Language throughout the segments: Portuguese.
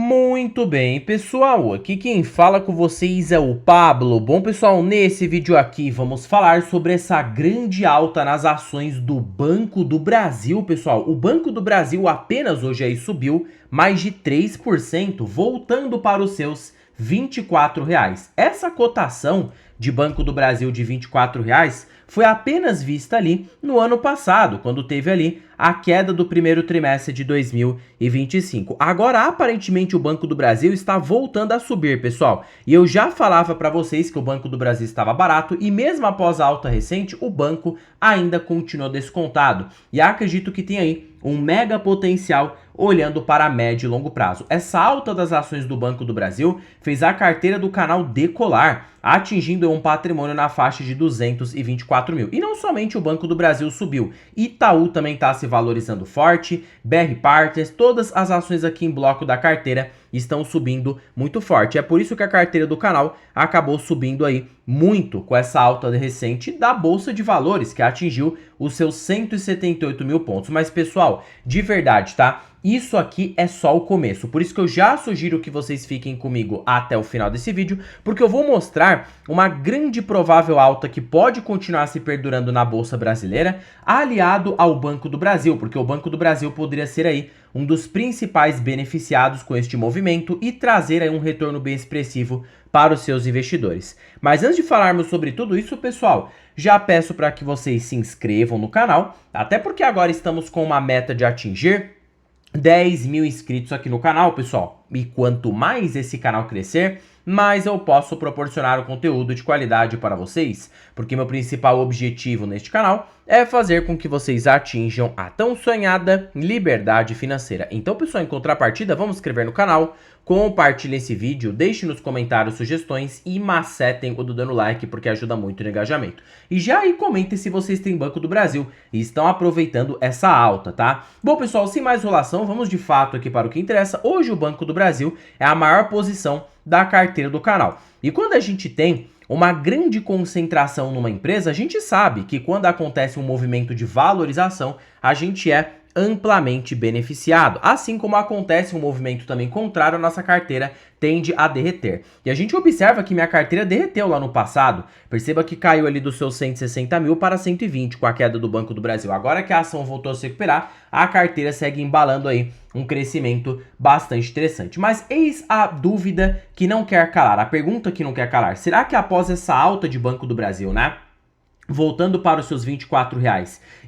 Muito bem, pessoal, aqui quem fala com vocês é o Pablo. Bom, pessoal, nesse vídeo aqui vamos falar sobre essa grande alta nas ações do Banco do Brasil, pessoal. O Banco do Brasil apenas hoje aí subiu mais de 3%, voltando para os seus R$ 24. Essa cotação de Banco do Brasil de R$ 24 foi apenas vista ali no ano passado, quando teve ali a queda do primeiro trimestre de 2025. Agora, aparentemente, o Banco do Brasil está voltando a subir, pessoal. E eu já falava para vocês que o Banco do Brasil estava barato e mesmo após a alta recente, o banco ainda continuou descontado. E acredito que tem aí um mega potencial olhando para médio e longo prazo. Essa alta das ações do Banco do Brasil fez a carteira do canal decolar, atingindo um patrimônio na faixa de 224 mil. E não somente o Banco do Brasil subiu, Itaú também está se valorizando forte, BR Partners, todas as ações aqui em bloco da carteira estão subindo muito forte. É por isso que a carteira do canal acabou subindo aí muito com essa alta recente da Bolsa de Valores, que atingiu os seus 178 mil pontos. Mas, pessoal, de verdade, tá? Isso aqui é só o começo, por isso que eu já sugiro que vocês fiquem comigo até o final desse vídeo, porque eu vou mostrar uma grande provável alta que pode continuar se perdurando na Bolsa Brasileira, aliado ao Banco do Brasil, porque o Banco do Brasil poderia ser aí um dos principais beneficiados com este movimento e trazer aí um retorno bem expressivo para os seus investidores. Mas antes de falarmos sobre tudo isso, pessoal, já peço para que vocês se inscrevam no canal, até porque agora estamos com uma meta de atingir 10 mil inscritos aqui no canal, pessoal. E quanto mais esse canal crescer, mais eu posso proporcionar o conteúdo de qualidade para vocês, porque meu principal objetivo neste canal é fazer com que vocês atinjam a tão sonhada liberdade financeira. Então, pessoal, em contrapartida, vamos se inscrever no canal, compartilhem esse vídeo, deixem nos comentários sugestões e macetem o dando like, porque ajuda muito no engajamento. E já aí comentem se vocês têm Banco do Brasil e estão aproveitando essa alta, tá? Bom, pessoal, sem mais enrolação, vamos de fato aqui para o que interessa. Hoje o Banco do Brasil é a maior posição da carteira do canal. E quando a gente tem uma grande concentração numa empresa, a gente sabe que quando acontece um movimento de valorização, a gente é amplamente beneficiado. Assim como acontece um movimento também contrário, a nossa carteira tende a derreter. E a gente observa que minha carteira derreteu lá no passado. Perceba que caiu ali dos seus 160 mil para 120 com a queda do Banco do Brasil. Agora que a ação voltou a se recuperar, a carteira segue embalando aí um crescimento bastante interessante. Mas eis a dúvida que não quer calar, a pergunta que não quer calar. Será que após essa alta de Banco do Brasil, né? Voltando para os seus R$ 24,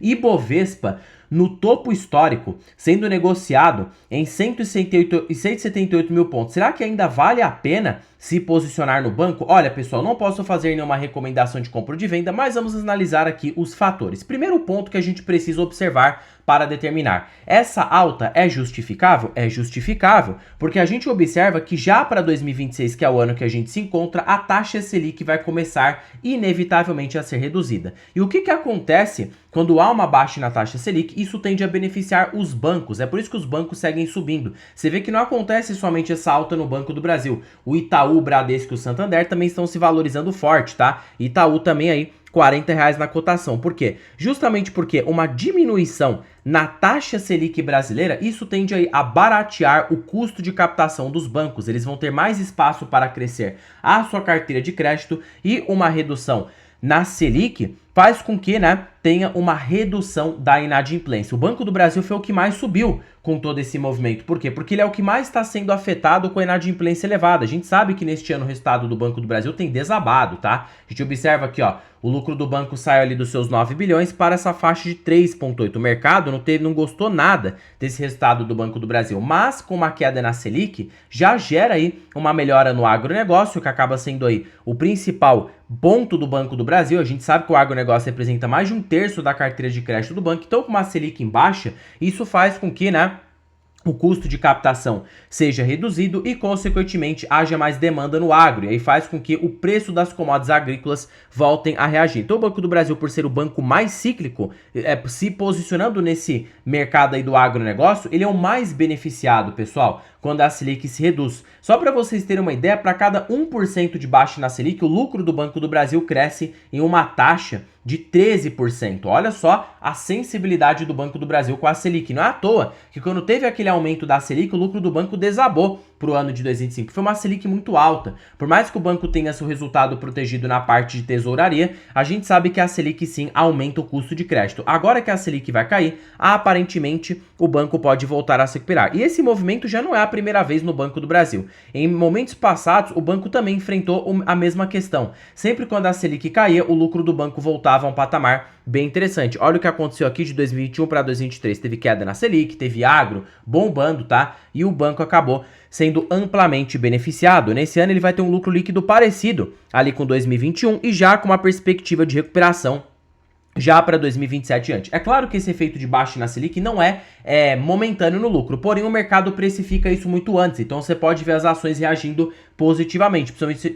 Ibovespa no topo histórico, sendo negociado em 178 mil pontos. Será que ainda vale a pena se posicionar no banco? Olha, pessoal, não posso fazer nenhuma recomendação de compra ou de venda, mas vamos analisar aqui os fatores. Primeiro ponto que a gente precisa observar para determinar: essa alta é justificável? É justificável, porque a gente observa que já para 2026, que é o ano que a gente se encontra, a taxa Selic vai começar inevitavelmente a ser reduzida. E o que acontece quando há uma baixa na taxa Selic? Isso tende a beneficiar os bancos, é por isso que os bancos seguem subindo. Você vê que não acontece somente essa alta no Banco do Brasil. O Itaú, o Bradesco e o Santander também estão se valorizando forte, tá? Itaú também aí R$ 40 na cotação. Por quê? Justamente porque uma diminuição na taxa Selic brasileira, isso tende a baratear o custo de captação dos bancos. Eles vão ter mais espaço para crescer a sua carteira de crédito e uma redução na Selic faz com que, né, tenha uma redução da inadimplência. O Banco do Brasil foi o que mais subiu com todo esse movimento. Por quê? Porque ele é o que mais está sendo afetado com a inadimplência elevada. A gente sabe que neste ano o resultado do Banco do Brasil tem desabado, tá? A gente observa aqui, ó, o lucro do banco saiu ali dos seus 9 bilhões para essa faixa de 3,8. O mercado não gostou nada desse resultado do Banco do Brasil, mas com uma queda na Selic, já gera aí uma melhora no agronegócio, que acaba sendo aí o principal ponto do Banco do Brasil. A gente sabe que o agronegócio representa mais de 1/3 da carteira de crédito do banco, então com uma Selic em baixa, isso faz com que, né, o custo de captação seja reduzido e, consequentemente, haja mais demanda no agro. E aí faz com que o preço das commodities agrícolas voltem a reagir. Então, o Banco do Brasil, por ser o banco mais cíclico, se posicionando nesse mercado aí do agronegócio, ele é o mais beneficiado, pessoal, quando a Selic se reduz. Só para vocês terem uma ideia, para cada 1% de baixa na Selic, o lucro do Banco do Brasil cresce em uma taxa de 13%. Olha só a sensibilidade do Banco do Brasil com a Selic. Não é à toa que quando teve aquele aumento da Selic, o lucro do banco desabou para o ano de 2025? Foi uma Selic muito alta. Por mais que o banco tenha seu resultado protegido na parte de tesouraria, a gente sabe que a Selic sim aumenta o custo de crédito. Agora que a Selic vai cair, aparentemente o banco pode voltar a se recuperar. E esse movimento já não é a primeira vez no Banco do Brasil. Em momentos passados, o banco também enfrentou a mesma questão. Sempre quando a Selic caía, o lucro do banco voltava a um patamar bem interessante. Olha o que aconteceu aqui de 2021 para 2023. Teve queda na Selic, teve agro bombando, tá? E o banco acabou sendo amplamente beneficiado. Nesse ano ele vai ter um lucro líquido parecido ali com 2021 e já com uma perspectiva de recuperação já para 2027 e antes. É claro que esse efeito de baixa na Selic não é momentâneo no lucro, porém o mercado precifica isso muito antes, então você pode ver as ações reagindo positivamente,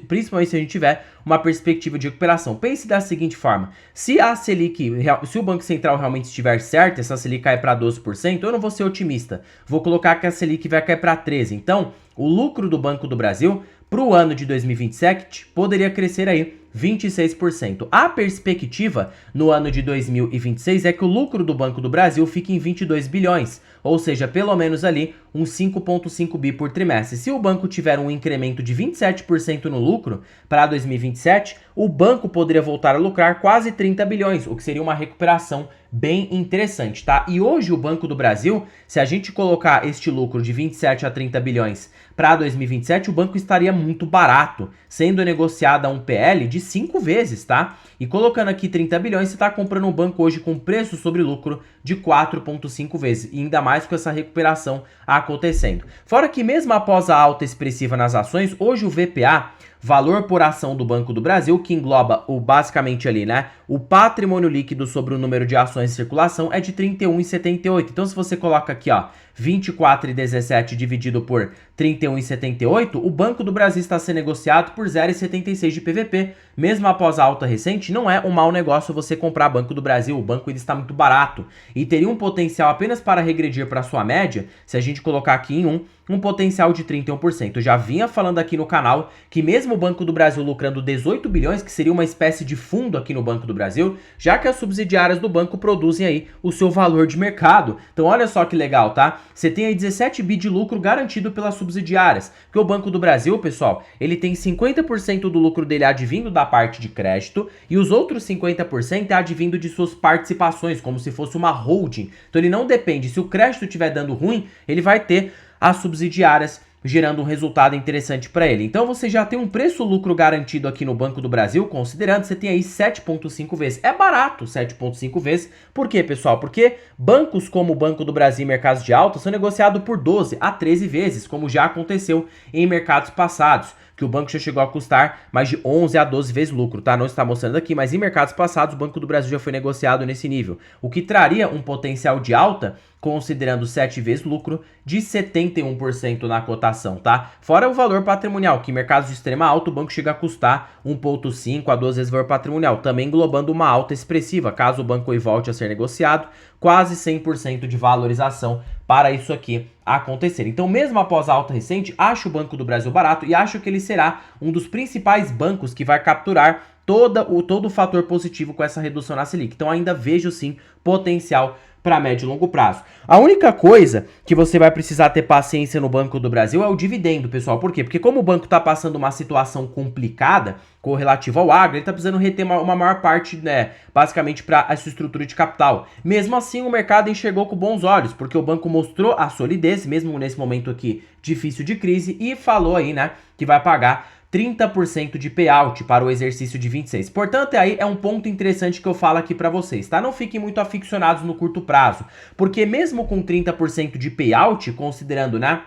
principalmente se a gente tiver uma perspectiva de recuperação. Pense da seguinte forma, se a Selic, se o Banco Central realmente estiver certo, essa Selic cai para 12%, eu não vou ser otimista, vou colocar que a Selic vai cair para 13%, então o lucro do Banco do Brasil para o ano de 2027 poderia crescer aí 26%. A perspectiva no ano de 2026 é que o lucro do Banco do Brasil fique em 22 bilhões, ou seja, pelo menos ali uns 5,5 bi por trimestre. Se o banco tiver um incremento de 27% no lucro para 2027, o banco poderia voltar a lucrar quase 30 bilhões, o que seria uma recuperação bem interessante, tá? E hoje o Banco do Brasil, se a gente colocar este lucro de 27 a 30 bilhões para 2027, o banco estaria muito barato, sendo negociado a um PL de 5 vezes, tá? E colocando aqui 30 bilhões, você está comprando um banco hoje com preço sobre lucro de 4,5 vezes, e ainda mais com essa recuperação acontecendo. Fora que mesmo após a alta expressiva nas ações, hoje o VPA, valor por ação do Banco do Brasil, que engloba basicamente ali, né, o patrimônio líquido sobre o número de ações em circulação, é de 31,78. Então se você coloca aqui, ó, 24,17 dividido por 31,78, o Banco do Brasil está sendo negociado por 0,76 de PVP. Mesmo após a alta recente, não é um mau negócio você comprar Banco do Brasil. O banco ainda está muito barato e teria um potencial apenas para regredir para sua média, se a gente colocar aqui em um potencial de 31%. Eu já vinha falando aqui no canal que mesmo o Banco do Brasil lucrando 18 bilhões, que seria uma espécie de fundo aqui no Banco do Brasil, já que as subsidiárias do banco produzem aí o seu valor de mercado. Então olha só que legal, tá? Você tem aí 17 bi de lucro garantido pelas subsidiárias, porque o Banco do Brasil, pessoal, ele tem 50% do lucro dele advindo da parte de crédito e os outros 50% é advindo de suas participações, como se fosse uma holding. Então ele não depende, se o crédito estiver dando ruim, ele vai ter as subsidiárias gerando um resultado interessante para ele. Então você já tem um preço-lucro garantido aqui no Banco do Brasil, considerando você tem aí 7,5 vezes. É barato 7,5 vezes. Por quê, pessoal? Porque bancos como o Banco do Brasil e mercados de alta são negociados por 12 a 13 vezes, como já aconteceu em mercados passados, que o banco já chegou a custar mais de 11 a 12 vezes lucro, tá? Não está mostrando aqui, mas em mercados passados o Banco do Brasil já foi negociado nesse nível, o que traria um potencial de alta, considerando 7 vezes lucro, de 71% na cotação, tá? Fora o valor patrimonial, que em mercados de extrema alta o banco chega a custar 1,5 a 2 vezes o valor patrimonial, também englobando uma alta expressiva, caso o banco volte a ser negociado, quase 100% de valorização para isso aqui acontecer. Então, mesmo após a alta recente, acho o Banco do Brasil barato e acho que ele será um dos principais bancos que vai capturar todo o fator positivo com essa redução na Selic. Então, ainda vejo sim potencial para médio e longo prazo. A única coisa que você vai precisar ter paciência no Banco do Brasil é o dividendo, pessoal. Por quê? Porque como o banco está passando uma situação complicada com relativo ao agro, ele está precisando reter uma maior parte, né, basicamente para a sua estrutura de capital. Mesmo assim, o mercado enxergou com bons olhos, porque o banco mostrou a solidez, mesmo nesse momento aqui difícil de crise, e falou aí, né, que vai pagar 30% de payout para o exercício de 26. Portanto, aí é um ponto interessante que eu falo aqui para vocês, tá? Não fiquem muito aficionados no curto prazo, porque mesmo com 30% de payout, considerando, né,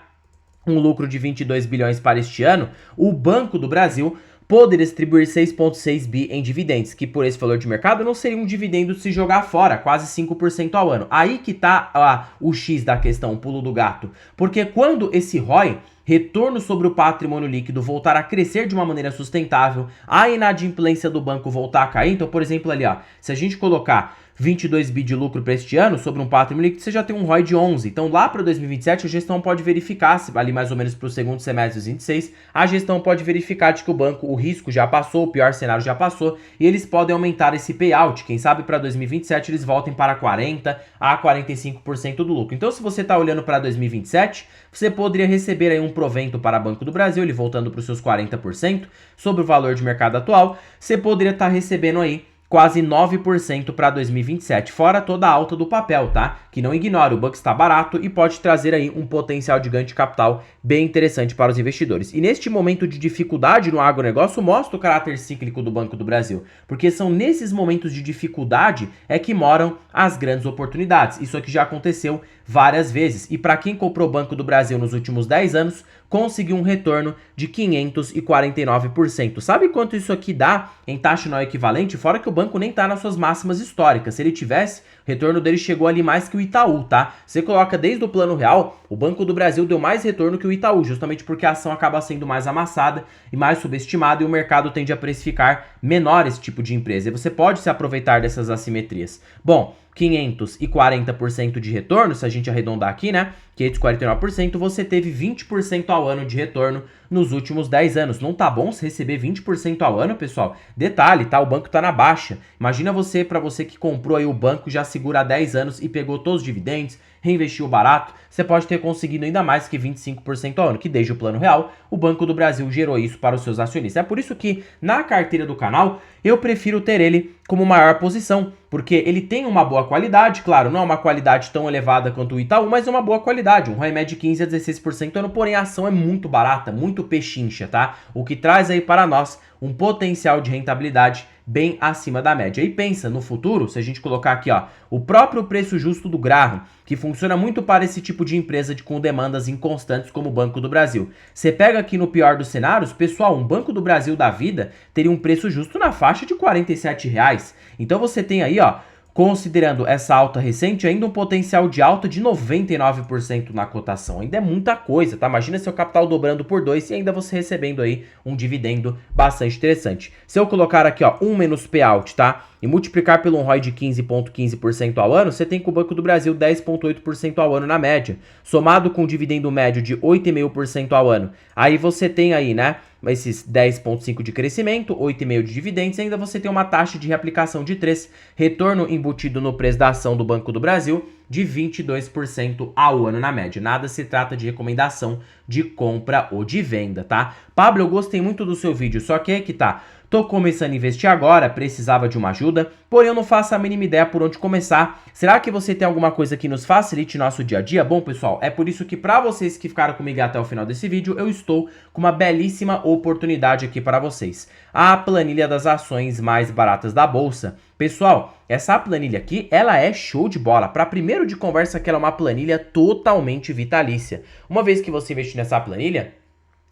um lucro de 22 bilhões para este ano, o Banco do Brasil poderia distribuir 6,6 bi em dividendos, que por esse valor de mercado não seria um dividendo se jogar fora, quase 5% ao ano. Aí que tá o X da questão, o pulo do gato. Porque quando esse ROI, retorno sobre o patrimônio líquido, voltar a crescer de uma maneira sustentável, a inadimplência do banco voltar a cair, então, por exemplo, ali, ó, se a gente colocar 22 bi de lucro para este ano, sobre um patrimônio líquido, você já tem um ROI de 11. Então lá para 2027 a gestão pode verificar, se ali mais ou menos para o segundo semestre de 26, a gestão pode verificar de que o banco, o risco já passou, o pior cenário já passou, e eles podem aumentar esse payout. Quem sabe para 2027 eles voltem para 40 a 45% do lucro. Então se você está olhando para 2027, você poderia receber aí um provento para Banco do Brasil, ele voltando para os seus 40% sobre o valor de mercado atual, você poderia estar recebendo aí quase 9% para 2027, fora toda a alta do papel, tá? Que não ignore, o Bucks está barato e pode trazer aí um potencial de ganho de capital bem interessante para os investidores. E neste momento de dificuldade no agronegócio, mostra o caráter cíclico do Banco do Brasil, porque são nesses momentos de dificuldade é que moram as grandes oportunidades. Isso aqui já aconteceu várias vezes. E para quem comprou o Banco do Brasil nos últimos 10 anos, conseguiu um retorno de 549%. Sabe quanto isso aqui dá em taxa anual equivalente? Fora que o banco nem está nas suas máximas históricas. Se ele tivesse, o retorno dele chegou ali mais que o Itaú, tá? Você coloca desde o Plano Real, o Banco do Brasil deu mais retorno que o Itaú, justamente porque a ação acaba sendo mais amassada e mais subestimada e o mercado tende a precificar menor esse tipo de empresa. E você pode se aproveitar dessas assimetrias. Bom, 540% de retorno, se a gente arredondar aqui, né? 549%, você teve 20% ao ano de retorno nos últimos 10 anos. Não tá bom se receber 20% ao ano, pessoal? Detalhe, tá? O banco tá na baixa. Imagina para você que comprou aí o banco, já segura há 10 anos e pegou todos os dividendos, reinvestiu barato, você pode ter conseguido ainda mais que 25% ao ano, que desde o Plano Real, o Banco do Brasil gerou isso para os seus acionistas. É por isso que na carteira do canal, eu prefiro ter ele como maior posição, porque ele tem uma boa qualidade, claro, não é uma qualidade tão elevada quanto o Itaú, mas é uma boa qualidade, um ROI médio de 15 a 16% ano, porém a ação é muito barata, muito pechincha, tá? O que traz aí para nós um potencial de rentabilidade bem acima da média. E pensa, no futuro, se a gente colocar aqui, ó, o próprio preço justo do Graham, que funciona muito para esse tipo de empresa com demandas inconstantes como o Banco do Brasil. Você pega aqui no pior dos cenários, pessoal, um Banco do Brasil da vida teria um preço justo na faixa de R$ 47,00. Então você tem aí, ó, considerando essa alta recente, ainda um potencial de alta de 99% na cotação. Ainda é muita coisa, tá? Imagina seu capital dobrando por 2 e ainda você recebendo aí um dividendo bastante interessante. Se eu colocar aqui, ó, 1 menos payout, tá? E multiplicar pelo um ROI de 15,15% ao ano, você tem com o Banco do Brasil 10,8% ao ano na média. Somado com um dividendo médio de 8,5% ao ano. Aí você tem aí, né, esses 10,5% de crescimento, 8,5% de dividendos, e ainda você tem uma taxa de reaplicação de 3%, retorno embutido no preço da ação do Banco do Brasil de 22% ao ano na média. Nada se trata de recomendação de compra ou de venda, tá? Pablo, eu gostei muito do seu vídeo, só que é que tá. Tô começando a investir agora, precisava de uma ajuda, porém eu não faço a mínima ideia por onde começar. Será que você tem alguma coisa que nos facilite nosso dia a dia? Bom, pessoal, é por isso que para vocês que ficaram comigo até o final desse vídeo, eu estou com uma belíssima oportunidade aqui para vocês. A planilha das ações mais baratas da bolsa. Pessoal, essa planilha aqui, ela é show de bola. Para primeiro de conversa que ela é uma planilha totalmente vitalícia. Uma vez que você investir nessa planilha,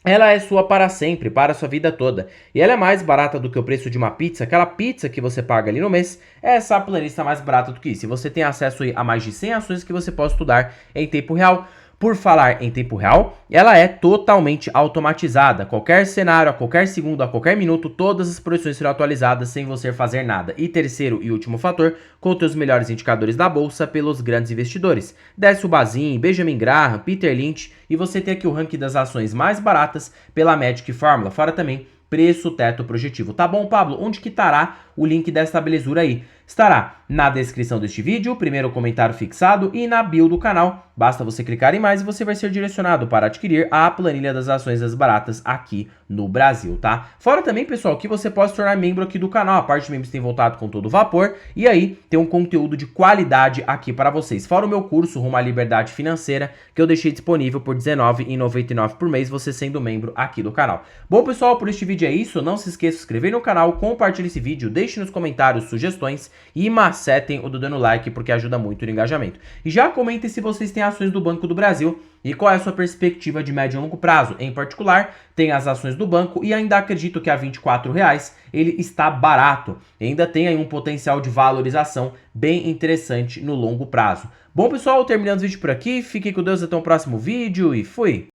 ela é sua para sempre, para a sua vida toda. E ela é mais barata do que o preço de uma pizza. Aquela pizza que você paga ali no mês, essa planilha está mais barata do que isso. E você tem acesso a mais de 100 ações que você pode estudar em tempo real. Por falar em tempo real, ela é totalmente automatizada. Qualquer cenário, a qualquer segundo, a qualquer minuto, todas as projeções serão atualizadas sem você fazer nada. E terceiro e último fator, conta os melhores indicadores da bolsa pelos grandes investidores. Décio Bazin, Benjamin Graham, Peter Lynch, e você tem aqui o ranking das ações mais baratas pela Magic Fórmula, fora também preço teto projetivo. Tá bom, Pablo? Onde que estará o link dessa belezura aí? Estará na descrição deste vídeo, primeiro comentário fixado e na bio do canal. Basta você clicar em mais e você vai ser direcionado para adquirir a planilha das ações das baratas aqui no Brasil, tá? Fora também, pessoal, que você pode se tornar membro aqui do canal. A parte de membros tem voltado com todo vapor e aí tem um conteúdo de qualidade aqui para vocês. Fora o meu curso Rumo à Liberdade Financeira, que eu deixei disponível por R$19,99 por mês, você sendo membro aqui do canal. Bom, pessoal, por este vídeo é isso. Não se esqueça de se inscrever no canal, compartilhe esse vídeo, deixe nos comentários sugestões e macetem o dedo no like, porque ajuda muito no engajamento. E já comentem se vocês têm ações do Banco do Brasil e qual é a sua perspectiva de médio e longo prazo. Em particular, tem as ações do banco e ainda acredito que a R$24,00 ele está barato. E ainda tem aí um potencial de valorização bem interessante no longo prazo. Bom, pessoal, terminando o vídeo por aqui. Fiquem com Deus, até o próximo vídeo e fui!